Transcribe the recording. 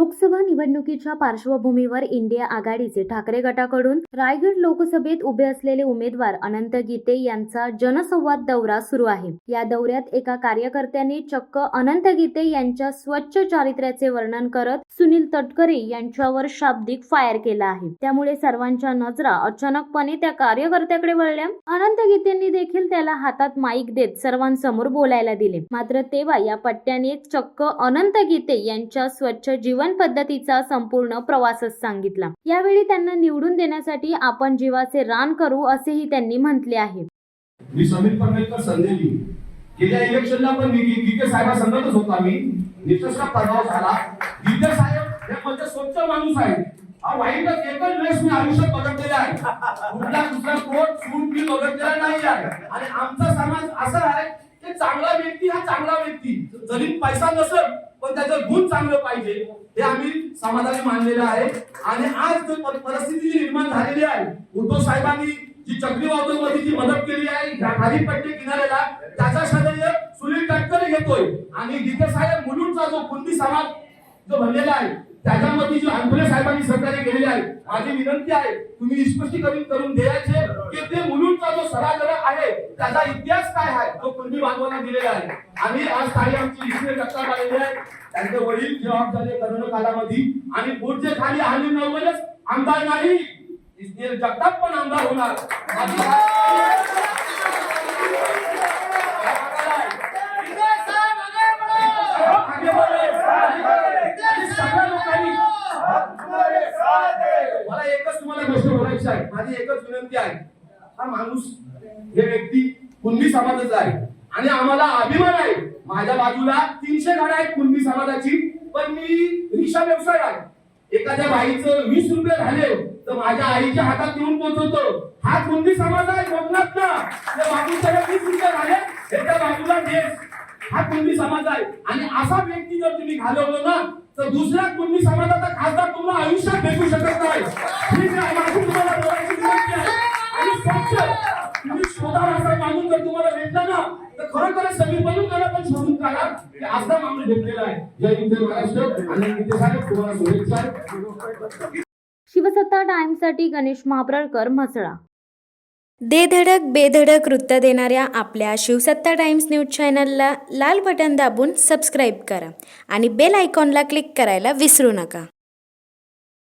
लोकसभा निवडणुकीच्या पार्श्वभूमीवर इंडिया आघाडीचे ठाकरे गटाकडून रायगड लोकसभेत उभे असलेले उमेदवार अनंत गीते यांचा जनसंवाद दौरा सुरू आहे। या दौऱ्यात एका कार्यकर्त्याने चक्क अनंत गीते यांच्या स्वच्छ चारित्र्याचे वर्णन करत सुनील तटकरे यांच्यावर शाब्दिक फायर केला आहे। त्यामुळे सर्वांच्या नजरा अचानकपणे त्या कार्यकर्त्याकडे वळल्या। अनंत गीतेंनी देखील त्याला हातात माईक देत सर्वांसमोर बोलायला दिले। मात्र तेव्हा या पट्ट्याने चक्क अनंत गीते यांच्या स्वच्छ जीवन पद्धतीचा संपूर्ण प्रवासच सांगितला। यावेळी त्यांना निवडून देण्यासाठी आपण जीवाचे रान करू असेही त्यांनी म्हटले आहे। मी समीर परमेश्वर संदेली गेल्या इलेक्शनला पण गीते साहेबांसंगतच होतो आम्ही। निष्ठा प्रभाव झाला। गीते साहेब हे म्हणजे स्वच्छ माणूस आहे। वाईटच एकच वेळेस मी आयुष्यात बघितलेला आहे। कुठला दुसरा कोट सूट मी बघितलेला नाही आहे। आणि आमचा समाज असा आहे की चांगला व्यक्ती हा चांगला व्यक्ती, जरी पैसा नसेल पण त्याचं गुण चांगलं पाहिजे हे आम्ही समाजाने मानलेलं आहे। आणि आज जो परिस्थिती जी निर्माण झालेली आहे, उद्धव साहेबांनी जी चक्रीवादळामध्ये जी मदत केली आहे खाली पट्टे किनाऱ्याला, त्याचा श्रेय सुनील तटकरे घेतोय। आणि गीते साहेब मुलुंडचा जो कुणबी समाज जो बनलेला आहे त्याच्यामध्ये जो अंकुले साहेबांनी सहकार्य केलेले आहे, माझी विनंती आहे तुम्ही स्पष्टीकरण करून द्यायचे की ते मुलुंडचा जो सरागरा आहे त्याचा इतिहास काय आहे तो कुणबी बांधवांना दिलेला आहे। आणि आज काही आमची इथे रक्ता आलेली आहे, त्यांचे वडील जॉब झाले करोना कालामध्ये आणि पुढचे खाली आणि नवलच आमदार नाही, इस्तेल जगताप पण आमदार होणार। मला एकच तुम्हाला गोष्ट बोलायची आहे, माझी एकच विनंती आहे, हा माणूस हे व्यक्ती कुणबी समाजाचा आहे आणि आम्हाला अभिमान आहे। माझ्या बाजूला 300 गाड्या आहेत कुणबी समाजाची, पण मी रिक्षा व्यवसाय आहे। एखाद्या बाईचं 20 रुपये झाले तर माझ्या आईच्या हातात घेऊन पोहोचवतो। हा कुणबी समाज आहे कोकणात ना, त्या बाजूच्या 20 रुपये झाले एका बाजूला देश, हा कुणबी समाज आहे। आणि असा व्यक्ती जर तुम्ही घालवलं ना तर दुसऱ्या कुणबी समाजाचा खासदार तुम्हाला आयुष्यात भेटू शकत नाही। ठीक आहे, माझी तुम्हाला बोलायची विनंती आहे। आणि स्वच्छ तुम्ही शोधा असा माणूस जर तुम्हाला भेटला ना तर खरोखर सगळी बनून त्याला पण शोधून काढा की असा माणूस भेटलेला आहे। जय हिंद जय महाराष्ट्र। आणि गीते साहेब तुम्हाला शुभेच्छा। शिवसत्ता टाइम्ससाठी गणेश महाप्रळकर, म्हसळा। दे धडक बेधडक वृत्त देणाऱ्या आपल्या शिवसत्ता टाइम्स न्यूज चॅनलला लाल बटन दाबून सबस्क्राईब करा आणि बेल आयकॉनला क्लिक करायला विसरू नका।